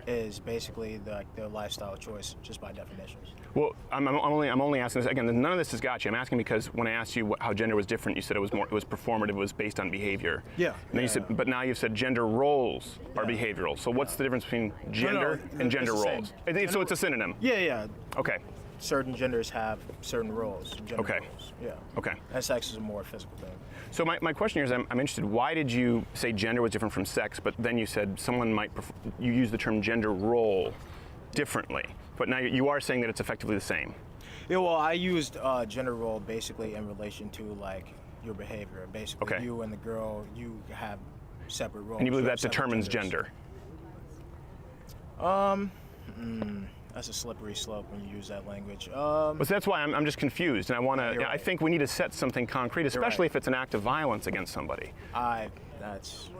is basically their lifestyle choice just by definition. Well, I'm only asking this again. None of this has got you. I'm asking because when I asked you how gender was different, you said it was performative. It was based on behavior. Yeah. And then you said, but now you've said gender roles are behavioral. So what's the difference between gender and gender roles? So it's a synonym. Yeah. Okay. certain genders have certain roles. Gender Okay. roles. Yeah. Okay. And sex is a more physical thing. So my question here is, I'm interested, why did you say gender was different from sex, but then you said someone might, you use the term gender role differently, but now you are saying that it's effectively the same. Yeah, well, I used gender role basically in relation to like your behavior. Basically, Okay. you and the girl, you have separate roles. And you believe have that separate determines genders. gender? That's a slippery slope when you use that language. But that's why I'm just confused, and I want to. You're I right. think we need to set something concrete, especially right. if it's an act of violence against somebody. That's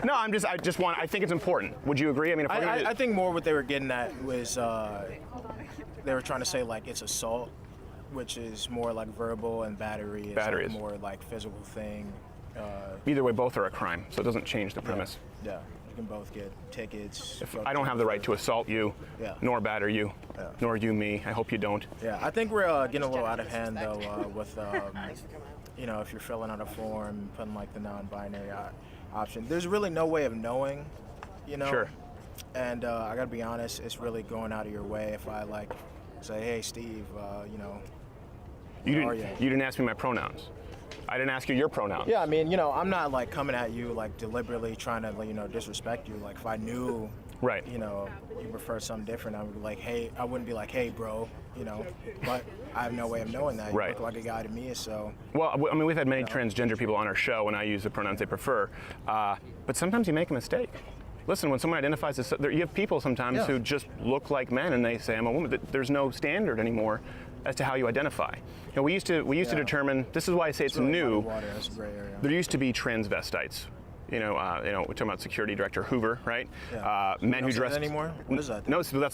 No, I think it's important. Would you agree? I mean, if we're gonna, I think more what they were getting at was they were trying to say like it's assault, which is more like verbal, and battery is Battery like is- more like physical thing. either way, both are a crime, so it doesn't change the premise. Yeah, you can both get tickets. If I don't have the right to assault you, Yeah. nor batter you, Yeah. nor you me. I hope you don't. Yeah, I think we're getting a little out of hand though with you know, if you're filling out a form, putting like the non-binary option. There's really no way of knowing, you know. Sure. And I gotta be honest, it's really going out of your way if I like say, hey Steve, you know. You How didn't. are You didn't ask me my pronouns. I didn't ask you your pronouns. Yeah, I mean, you know, I'm not like coming at you like deliberately trying to, you know, disrespect you. Like if I knew, Right. you know, you prefer something different, I would be like, hey, I wouldn't be like, hey, bro, you know. But I have no way of knowing that. You Right. look like a guy to me, so. Well, I mean, we've had many transgender people on our show, and I use the pronouns they prefer. But sometimes you make a mistake. Listen, when someone identifies as, you have people sometimes Yeah. who just look like men, and they say, "I'm a woman." There's no standard anymore as to how you identify. You know, we used to Yeah. determine. This is why I say it's really new. muddy water. That's a gray area. There used to be transvestites. We're talking about Security Director Hoover, right? Yeah. Men You who don't say dress. that anymore? What is that? No, so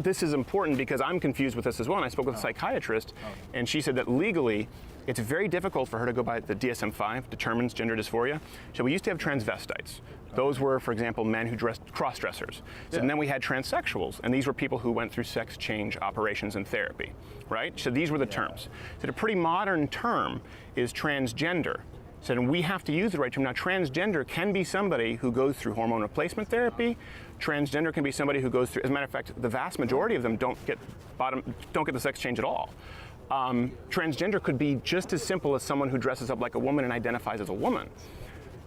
this is important because I'm confused with this as well. And I spoke with a psychiatrist, and she said that legally, it's very difficult for her to go by the DSM-5, determines gender dysphoria. So we used to have transvestites. Those were, for example, men who dressed cross-dressers. So, and then we had transsexuals, and these were people who went through sex change operations and therapy, right? So these were the terms. So a pretty modern term is transgender. So then we have to use the right term. Now, transgender can be somebody who goes through hormone replacement therapy. Transgender can be somebody who goes through, as a matter of fact, the vast majority of them don't get the sex change at all. Transgender could be just as simple as someone who dresses up like a woman and identifies as a woman.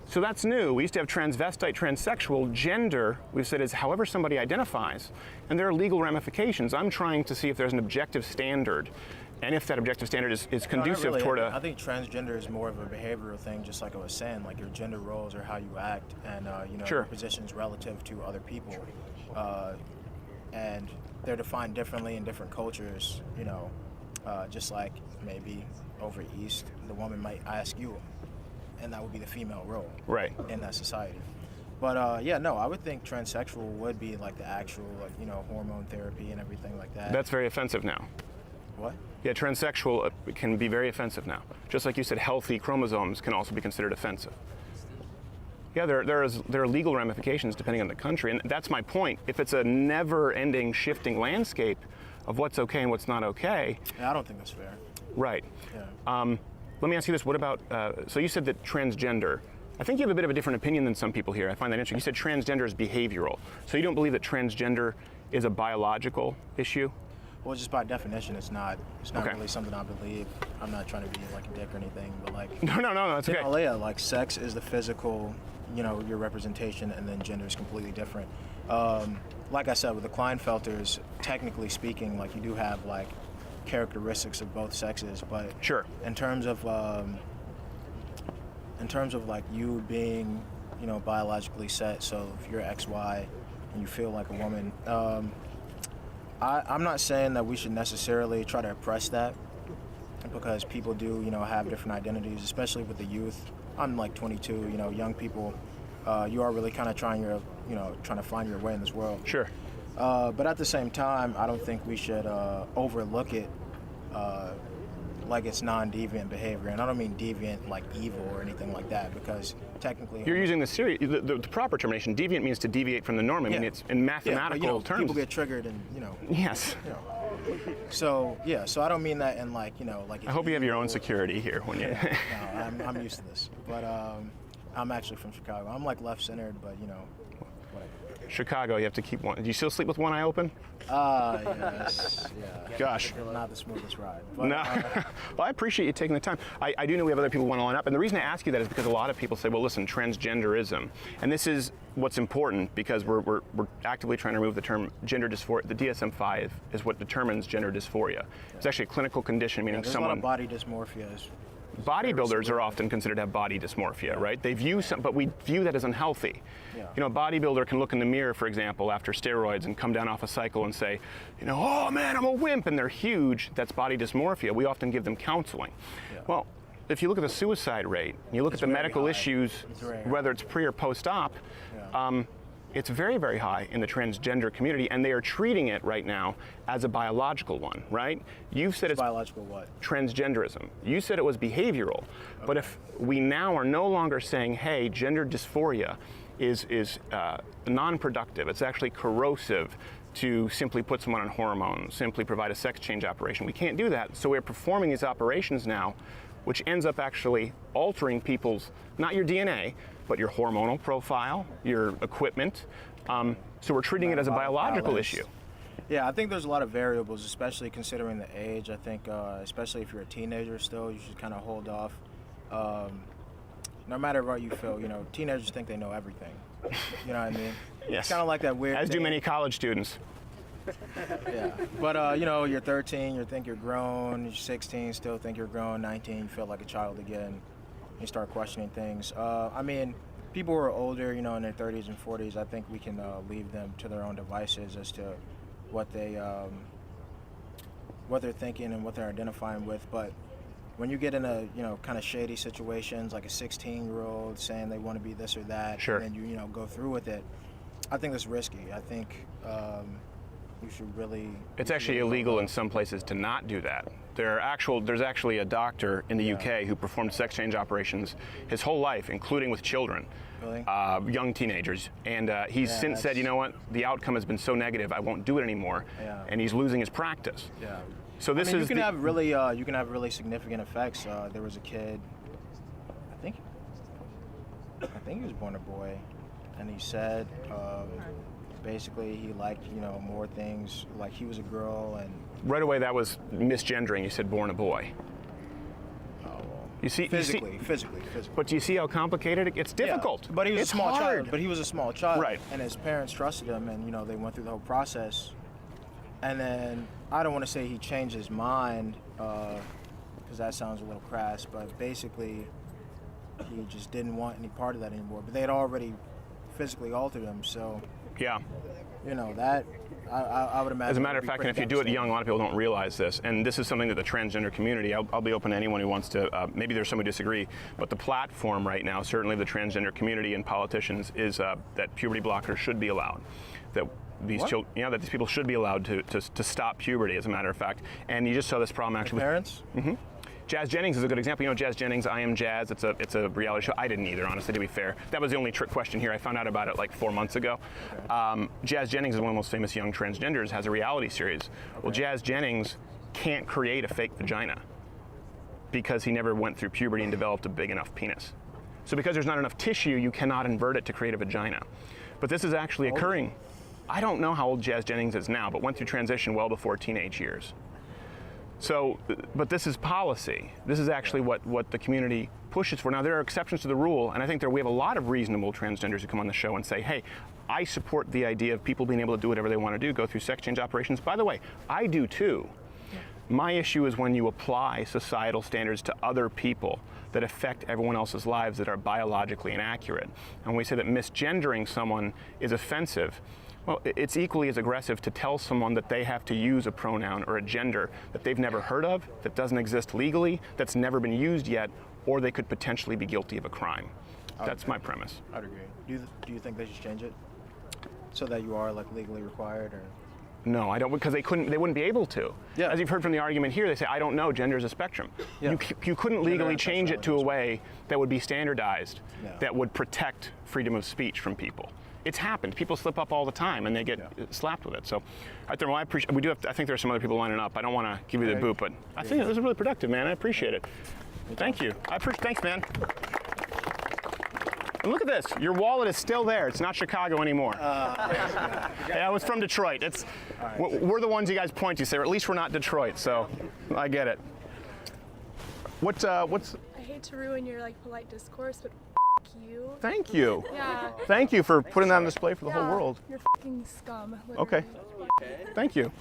So that's new. We used to have transvestite, transsexual. Gender, we've said, is however somebody identifies. And there are legal ramifications. I'm trying to see if there's an objective standard, and if that objective standard is No, not conducive really. toward I think transgender is more of a behavioral thing, just like I was saying, like your gender roles or how you act, and you know, Sure. your positions relative to other people, and they're defined differently in different cultures. You know, just like maybe over east, the woman might ask you, and that would be the female role, Right. in that society. But yeah, no, I would think transsexual would be like the actual, like, you know, hormone therapy and everything like that. That's very offensive now. What? Yeah, transsexual can be very offensive now. Just like you said, healthy chromosomes can also be considered offensive. Yeah, there are legal ramifications depending on the country, and that's my point. If it's a never-ending shifting landscape of what's okay and what's not okay, Yeah, I don't think that's fair. right. Yeah. Let me ask you this: what about? So you said that transgender. I think you have a bit of a different opinion than some people here. I find that interesting. You said transgender is behavioral. So you don't believe that transgender is a biological issue? Well, just by definition, it's not. It's not Okay. really something I believe. I'm not trying to be like a dick or anything, but like. No, that's okay. Yeah, like sex is the physical, you know, your representation, and then gender is completely different. Like I said, with the Klinefelters, technically speaking, like you do have like characteristics of both sexes, but Sure. in terms of like you being, you know, biologically set, so if you're XY and you feel like a woman, I'm not saying that we should necessarily try to oppress that, because people do, you know, have different identities, especially with the youth. I'm like 22, you know, young people, you are really kind of trying to find your way in this world. Sure. But at the same time, I don't think we should overlook it like it's non-deviant behavior. And I don't mean deviant like evil or anything like that, because technically... You're using the proper termination. Deviant means to deviate from the norm. I mean, Yeah. it's in mathematical yeah, but, you know, terms. people get triggered and, you know... Yes. You know. So, yeah, so I don't mean that in like, you know, like... I hope you have your own security here when you... No, I'm used to this. But I'm actually from Chicago. I'm like left-centered, but, you know, whatever. Chicago, you have to keep one. Do you still sleep with one eye open? Yes. Yeah. Gosh. Not the smoothest ride. But, No. Well, I appreciate you taking the time. I do know we have other people who want to line up, and the reason I ask you that is because a lot of people say, well, listen, transgenderism, and this is what's important because we're actively trying to remove the term gender dysphoria. The DSM-5 is what determines gender dysphoria. It's actually a clinical condition, meaning there's someone. a lot of body dysmorphia. Bodybuilders are often considered to have body dysmorphia, right? They view but we view that as unhealthy. Yeah. You know, a bodybuilder can look in the mirror, for example, after steroids and come down off a cycle and say, you know, oh man, I'm a wimp, and they're huge. That's body dysmorphia. We often give them counseling. Yeah. Well, if you look at the suicide rate, you look at the medical high. issues, whether it's pre or post-op, it's very, very high in the transgender community, and they are treating it right now as a biological one, right? You've said it's biological what? Transgenderism. You said it was behavioral, but if we now are no longer saying, hey, gender dysphoria is non-productive, it's actually corrosive to simply put someone on hormones, simply provide a sex change operation. We can't do that, so we're performing these operations now, which ends up actually altering people's, not your DNA, but your hormonal profile, your equipment. So we're treating it as a biological issue. Yeah, I think there's a lot of variables, especially considering the age. I think, especially if you're a teenager still, you should kind of hold off. No matter what you feel, you know, teenagers think they know everything. You know what I mean? Yes. It's kind of like that weird As do thing. many college students. Yeah, but you know, you're 13, you think you're grown. You're 16, still think you're grown. 19, you feel like a child again. You start questioning things. I mean, people who are older, you know, in their 30s and 40s, I think we can leave them to their own devices as to what they're thinking and what they're identifying with. But when you get in a, you know, kind of shady situations, like a 16-year-old saying they want to be this or that, Sure. and you know, go through with it, I think that's risky. I think you should really. It's actually illegal in some places to not do that. There's actually a doctor in the UK who performed sex change operations his whole life, including with children, Really? Young teenagers. And he's since said, you know what, the outcome has been so negative, I won't do it anymore. Yeah. And he's losing his practice. Yeah. So this I mean, is you can have really significant effects. There was a kid, I think he was born a boy, and he said basically he liked, you know, more things, like he was a girl, and right away that was misgendering. You said born a boy. You see, physically. But do you see how complicated it gets? Difficult. Yeah, but he was it's a small hard. child. But he was a small child, Right. And his parents trusted him, and you know, they went through the whole process. And then I don't want to say he changed his mind, because that sounds a little crass. But basically, he just didn't want any part of that anymore. But they had already physically altered him, so Yeah. you know that. I would imagine. As a matter of fact, and if you do it young, a lot of people don't realize this, and this is something that the transgender community, I'll be open to anyone who wants to, maybe there's some who disagree, but the platform right now, certainly the transgender community and politicians, is that puberty blockers should be allowed. That these children, that these people should be allowed to stop puberty, as a matter of fact. And you just saw this problem actually with parents. Mm-hmm. Jazz Jennings is a good example. You know, Jazz Jennings, I Am Jazz. It's a reality show. I didn't either, honestly, to be fair. That was the only trick question here. I found out about it like 4 months ago. Okay. Jazz Jennings is one of the most famous young transgenders, has a reality series. Okay. Well, Jazz Jennings can't create a fake vagina because he never went through puberty and developed a big enough penis. So because there's not enough tissue, you cannot invert it to create a vagina. But this is actually occurring. I don't know how old Jazz Jennings is now, but went through transition well before teenage years. So, but this is policy. This is actually what the community pushes for. Now, there are exceptions to the rule, and I think we have a lot of reasonable transgenders who come on the show and say, hey, I support the idea of people being able to do whatever they want to do, go through sex change operations. By the way, I do too. My issue is when you apply societal standards to other people that affect everyone else's lives that are biologically inaccurate. And when we say that misgendering someone is offensive, well, it's equally as aggressive to tell someone that they have to use a pronoun or a gender that they've never heard of, that doesn't exist legally, that's never been used yet, or they could potentially be guilty of a crime. That's my premise. I'd agree. Do you think they should change it so that you are like legally required, or? No, I don't, because they wouldn't be able to. Yeah. As you've heard from the argument here, they say, I don't know, gender is a spectrum. Yeah. You couldn't legally change it to a way that would be standardized, No. that would protect freedom of speech from people. It's happened. People slip up all the time and they get slapped with it. So, I appreciate. I think there are some other people lining up. I don't want to give you the boot, but I think it was really productive, man. I appreciate it. Thank you. Thanks, man. And look at this. Your wallet is still there. It's not Chicago anymore. Yeah, it was from Detroit. We're the ones you guys point to, say, or at least we're not Detroit, so I get it. What's I hate to ruin your like polite discourse, but you. Thank you. Yeah. Thank you for putting that on display for the whole Yeah, world. You're fucking scum. Literally. Okay. Thank you.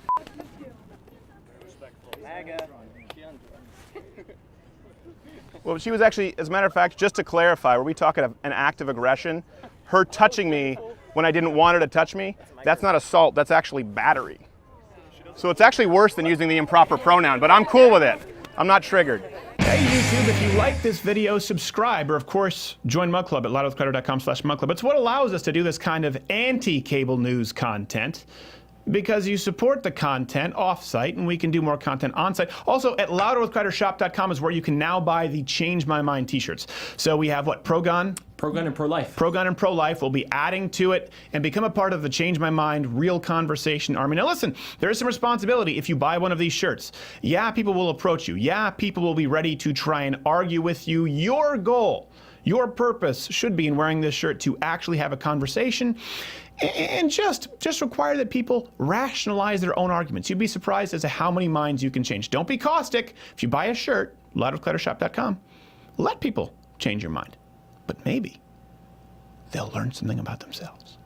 Well, she was actually, as a matter of fact, just to clarify, were we talking of an act of aggression? Her touching me when I didn't want her to touch me, that's not assault, that's actually battery. So it's actually worse than using the improper pronoun, but I'm cool with it. I'm not triggered. Hey YouTube, if you like this video, subscribe, or of course, join Mug Club at loudwithcrowder.com/Mug Club. It's what allows us to do this kind of anti-cable news content, because you support the content off-site, and we can do more content on-site. Also, at louderwithcrowdershop.com is where you can now buy the Change My Mind t-shirts. So we have what, Pro-Gun? Pro-Gun and Pro-Life. Pro-Gun and Pro-Life. Will be adding to it and become a part of the Change My Mind Real Conversation Army. Now listen, there is some responsibility if you buy one of these shirts. Yeah, people will approach you. Yeah, people will be ready to try and argue with you. Your goal, your purpose should be in wearing this shirt to actually have a conversation and just require that people rationalize their own arguments. You'd be surprised as to how many minds you can change. Don't be caustic. If you buy a shirt, loudwithcrowdershop.com, let people change your mind. But maybe they'll learn something about themselves.